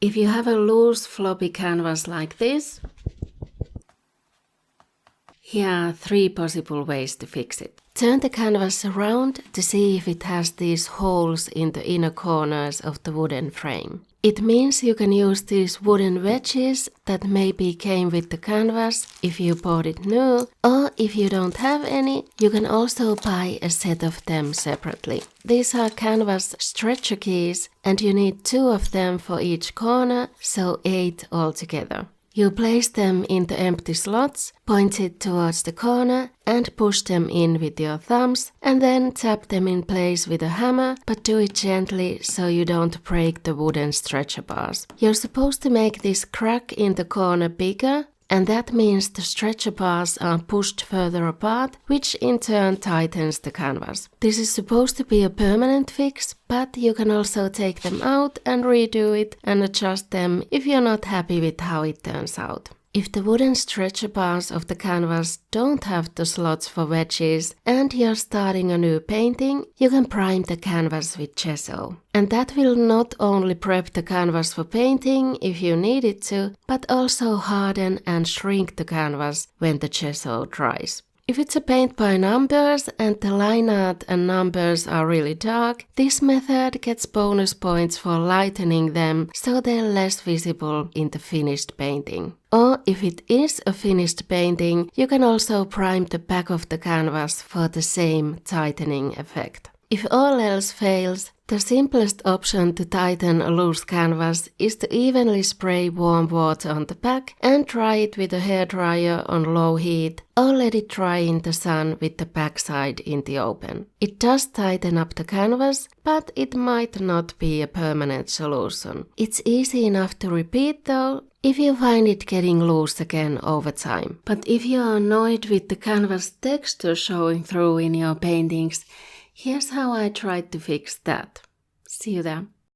If you have a loose floppy canvas like this, here are 3 possible ways to fix it. Turn the canvas around to see if it has these holes in the inner corners of the wooden frame. It means you can use these wooden wedges that maybe came with the canvas if you bought it new, or if you don't have any, you can also buy a set of them separately. These are canvas stretcher keys and you need 2 of them for each corner, so 8 altogether. You place them in the empty slots, pointed towards the corner, and push them in with your thumbs, and then tap them in place with a hammer, but do it gently so you don't break the wooden stretcher bars. You're supposed to make this crack in the corner bigger, and that means the stretcher bars are pushed further apart, which in turn tightens the canvas. This is supposed to be a permanent fix, but you can also take them out and redo it and adjust them if you're not happy with how it turns out. If the wooden stretcher bars of the canvas don't have the slots for wedges and you're starting a new painting, you can prime the canvas with gesso. And that will not only prep the canvas for painting if you need it to, but also harden and shrink the canvas when the gesso dries. If it's a paint by numbers and the line art and numbers are really dark, this method gets bonus points for lightening them so they're less visible in the finished painting. Or if it is a finished painting, you can also prime the back of the canvas for the same tightening effect. If all else fails, the simplest option to tighten a loose canvas is to evenly spray warm water on the back and dry it with a hairdryer on low heat, or let it dry in the sun with the backside in the open. It does tighten up the canvas, but it might not be a permanent solution. It's easy enough to repeat though, if you find it getting loose again over time. But if you are annoyed with the canvas texture showing through in your paintings, here's how I tried to fix that. See you there.